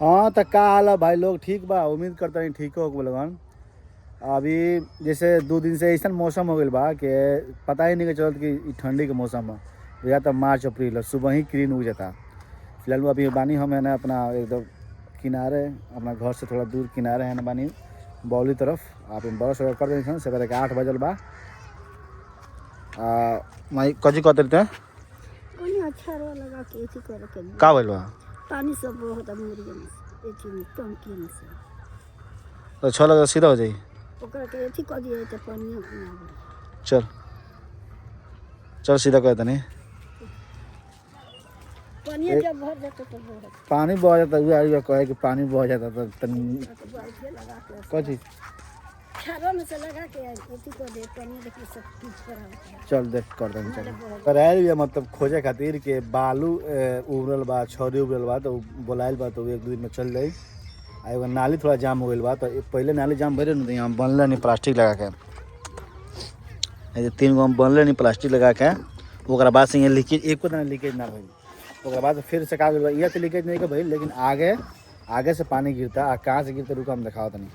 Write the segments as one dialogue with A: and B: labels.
A: हाँ तो का हाल है भाई लोग ठीक बा। उम्मीद करता नहीं ठीक हो लगन। अभी जैसे 2 दिन से ऐसा मौसम हो गया बा कि पता ही नहीं के चलत कि ठंडी के मौसम है या तो मार्च अप्रैल है, सुबह ही किरण उग जाता। फिलहाल अभी बानी हम है ना अपना एकदम किनारे, अपना घर से थोड़ा दूर किनारे है ना बानी बौली तरफ। आप बरस वगैरह कर दें सवेरे के 8 बजल बा। माई कजी कहते रहते हैं
B: अच्छा लगा के ऐसी करे के
A: का बोल बा
B: पानी सब बहुत मुर्गे में ऐसी में टंकी में से
A: तो 6 लगा सीधा हो जाई।
B: ओकरा के ऐसी कर दिए तो पानी अपना
A: चल चल सीधा कहते नहीं
B: पानी जब भर जाता तो बहुत
A: पानी बह जाता है। कहे कि पानी बह जाता तो
B: लगा के
A: कथी
B: छारों में से लगा के ऐसी कर दे पानी देखिए सब कुछ पर
A: चल देख कर दें चल करायल भी मतलब खोजे खातिर के बालू उबरल बा, छौरी उबरल बा तो बोलायल बा तो 1-2 दिन में चल जाई। आ एगो नाली थोड़ा जाम हो गई बा तो पहले नाली जाम भरे न यहाँ बनल नहीं प्लास्टिक लगा के, 3 गो बनल नहीं प्लास्टिक लगा के। ओकरा बाद से यहाँ लीकेज एको दिन लीकेज ना भइल। ओकरा बाद फिर से का गइल तो लीकेज नहीं के भइल, लेकिन आगे से पानी गिरता। आ कहाँ से गिरता रुका हम दिखाओ तनी।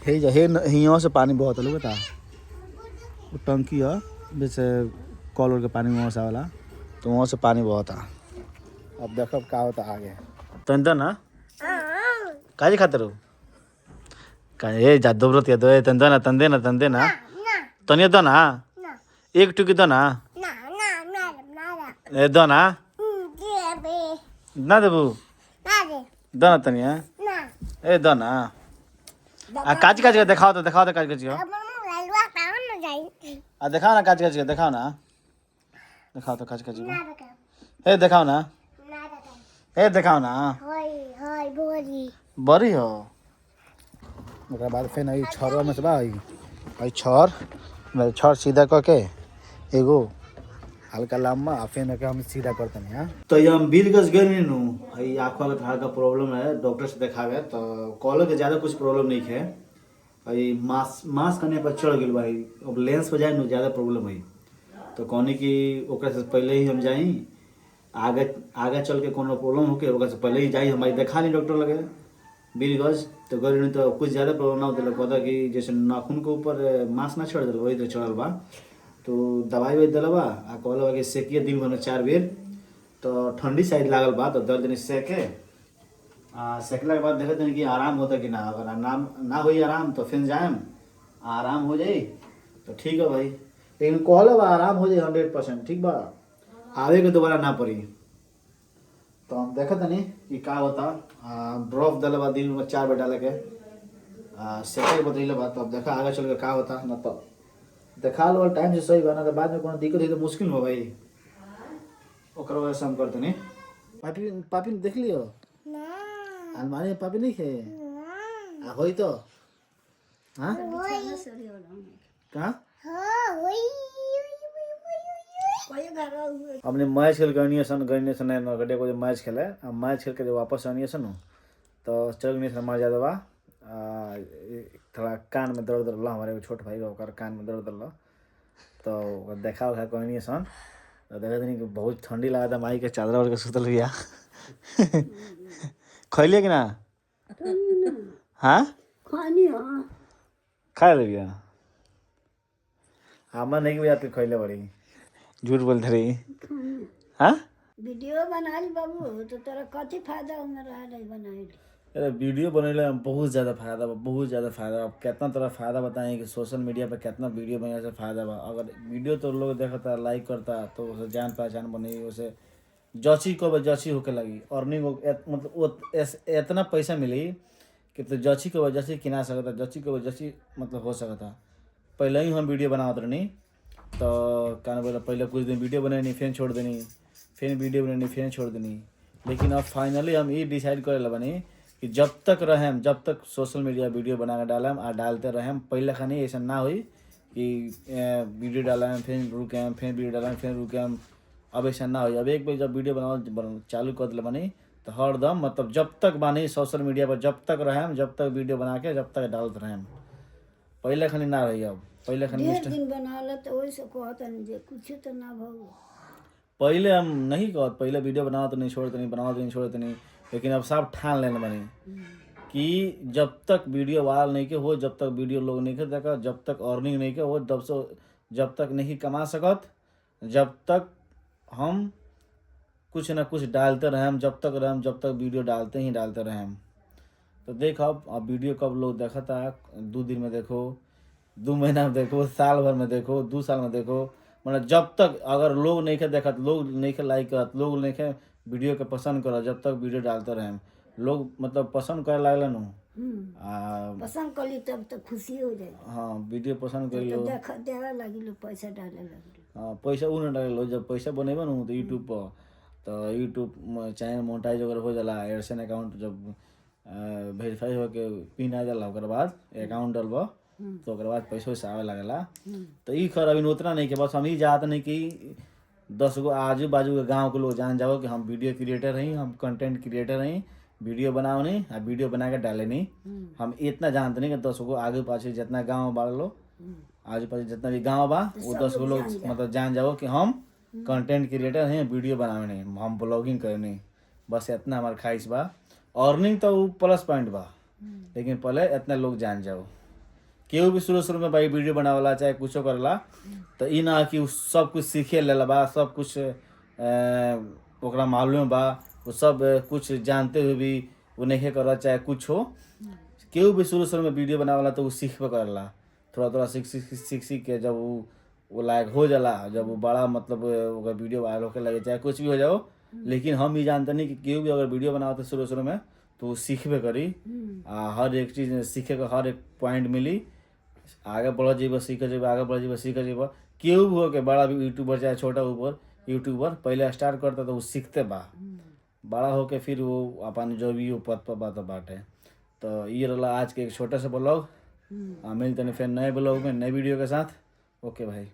A: हे हियाँ से पानी बहुत है बता। वो टंकी है जैसे कॉल के पानी वहाँ से वाला, तो वहाँ से पानी बहुत है। अब देखो क्या होता आगे। तंदन ना काजी खाते रहो ए जादू व्रत दो तंदन तंदे ना तनिया दो ना एक टुकी दो ना ए दो ना ना देबू दो ना तनिया ए दो ना आ काज दिखाओ तो काज आ दिखाओ ना काज दिखाओ ना दिखाओ तो काज ए दिखाओ ना ए दिखाओ ना बड़ी हो। ओकरा बाद फिर आई छड़ में से बा आई छड़ सीधा करके एगो हल्का लम्बा फिर हम सीधा करते हैं। तो ये हम बीरगंज गए नहीं नू आई आँखों का थोड़ा प्रॉब्लम है, डॉक्टर से दिखावे तो कहल के ज़्यादा कुछ प्रॉब्लम नहीं है। भाई मास करने पर चढ़ गई भाई, अब लेंस पर जाए ना ज़्यादा प्रॉब्लम है तो कहनी कि ओकरा से पहले ही हम जाई आगे चल के कोनो प्रॉब्लम होके ओकरा से पहले ही जाई हमारी देखा नहीं डॉक्टर लगे बीरगंज तो गए नहीं तो कुछ ज़्यादा प्रॉब्लम ना होता कहता कि जैसे नाखून के ऊपर मांस ना चढ़ दिल वही तो चढ़ल बा तो दवाई वही दिल बा आ कहल बा कि सेकिए दिन भर में 4 बेर। तो ठंडी साइड लागल बा तो 10 दिन सेके सेकला के बाद देखे तनी कि आराम होता कि ना। अगर आराम ना होई आराम तो फिर जाएम आराम हो जाई तो ठीक है भाई, लेकिन कहल बा आराम हो जाई 100% ठीक बा, आवे के दोबारा ना पड़ी। तो हम देखा तनी कि का होता। ड्रॉप दिल बा दिन में 4 बेर डाले के सेके बतैले बा। तो अब देखा आगे चल के का होता ना तो देखा लो टाइम से सही बना तो बाद में कोनो दिक्कत है तो मुश्किल हो भाई। ओकर वजह से हम करते नहीं पापी देख लियो अलमारी में पापी नहीं है आ होई तो हाँ कहाँ हमने मैच खेल गए सन गड्ढे को मैच खेले मैच खेल के जब वापस आनी सन तो चल गई हमारे ज़्यादा थोड़ा कान में दर्द रहा हमारे छोट भाई का कान में दर्द रहा तो देखा उखा कहनी सन तो देखा तनी कि बहुत ठंडी लगा था माई के चादर ओढ़ के सुतल गया खैलिए कि ना हाँ खा ले गया हमारा नहीं भी आती खैले बड़ी झूठ बोलते रही हाँ
B: वीडियो बनाई बाबू तो तेरा कथी फायदा उमें रहा नहीं बनाई।
A: अरे वीडियो बनने में बहुत ज़्यादा फायदा बा, बहुत ज़्यादा फायदा। अब कितना तरह फायदा बताएं कि सोशल मीडिया पे कितना वीडियो बनने से फायदा बा। अगर वीडियो तो लोग देखता लाइक करता तो उसे जान पहचान बनेगी, उसे जची को जची होके लगी अर्निंग मतलब इतना पैसा मिली कि तो जची को जची किना सकता जची को जची मतलब हो सकता। पहले ही हम वीडियो बनावत रहनी तो क्या बोला पहले कुछ दिन वीडियो बनानी फिर छोड़ देनी फिर वीडियो बनानी फिर छोड़ देनी, लेकिन अब फाइनली हम ये डिसाइड करे बनी कि जब तक रहें जब तक सोशल मीडिया वीडियो बना के डालें और डालते रहें। पहले खानी ऐसा ना हुई कि वीडियो डालें फिर रुकें फिर वीडियो डालें फिर रुकें, अब ऐसा ना हो। अब एक बार जब वीडियो बनाओ चालू कर दिल बनी तो हरदम मतलब जब तक बानी सोशल मीडिया पर जब तक रहें जब तक वीडियो बना के जब तक डालते रहें। पहले खानी ना रही अब पहले खानी
B: दिन बना तो वही से कहता नहीं जे कुछ तो ना भाव
A: पहले हम नहीं कहत, पहले वीडियो बनाओ तो नहीं छोड़ते नहीं, बनाओ तो नहीं छोड़ते नहीं, लेकिन अब सब ठान लेने बनी कि जब तक वीडियो वायरल नहीं के हो, जब तक वीडियो लोग नहीं के देखा, जब तक अर्निंग नहीं के हो, जब तक नहीं कमा सकत, जब तक हम कुछ ना कुछ डालते रहे हम, जब तक वीडियो डालते ही डालते रहे हम। तो देख अब वीडियो कब लोग देखा था, 2 दिन में देखो, 2 महीना में देखो, साल भर में देखो, 2 साल में देखो, मतलब जब तक अगर लोग नहीं के देखत, लोग नहीं के लाइक करत, लोग नहीं के वीडियो के पसंद करत, जब तक वीडियो डालते रहे हम, लोग मतलब पसंद करे लागलन हो।
B: पसंद करी तब तो खुशी हो जाए।
A: हाँ वीडियो पसंद कर लो,
B: देवे लगी लो, पैसा डाले लगी।
A: हाँ पैसा उ न डाले लो, जब पैसा बनेबा न तो यूट्यूब पर, तो यूट्यूब चैनल मोनेटाइज अगर हो जाला, एडसेंस अकाउंट जब वेरीफाई हो के पिन आ जाला, ओकर बाद अकाउंट डलबा तो ओकर बाद पैसा वैसा आवे लगेला। तो ई खर अभी उतना नहीं कि बस हम ही चाहते नहीं कि 10 गो आजू बाजू के गाँव के लोग जान जाओ कि हम वीडियो क्रिएटर हैं, हम कंटेंट क्रिएटर हैं, वीडियो बनाओ नहीं आ वीडियो बना के डाले नहीं। हम इतना जानते नहीं कि 10 गो आगे पाछे जितना गाँव बा लो, आजू पाछे जितना भी गाँव बा वो 10 गो लोग मतलब जान जाओ कि हम कंटेंट क्रिएटर हैं, वीडियो बनावे नहीं, हम ब्लॉगिंग करे नहीं। बस इतना हमारा ख्वाहिश बा। अर्निंग तो वो प्लस पॉइंट बा, लेकिन पहले इतना लोग जान जाओ। केहू भी शुरू में भाई वीडियो बनावला चाहे कुछ करला, तो ई ना कि सब कुछ सीखे लेला बा, सब कुछ ओकरा मालूम बा, वो सब कुछ जानते हुए भी वो नहीं करला चाहे कुछ हो। केहू भी शुरू में वीडियो बनावला तो वो सीख पे करला, थोड़ा सीख के जब वो लायक हो जाला, जब वो बड़ा मतलब अगर वीडियो वायरल होके लगे चाहे कुछ भी हो जाओ। लेकिन हम ही जानते नहीं कि केहू भी अगर वीडियो बनावते शुरू में तो वो सीखबे करी। हर एक चीज़ सीखे का हर एक पॉइंट मिली, आगे बढ़ जाइए सीख जाइए, आगे बढ़ जाइए सीख जाइए। केहू भी हो के बड़ा भी यूट्यूबर चाहे छोटा यूट्यूबर पहले स्टार्ट करता तो वो सीखते बा, बड़ा होके फिर वो अपन जो भी वो पद पर बात बाटे। तो ये रहा आज के एक छोटे से ब्लॉग। मिलते हैं फिर नए ब्लॉग में नए वीडियो के साथ। ओके भाई।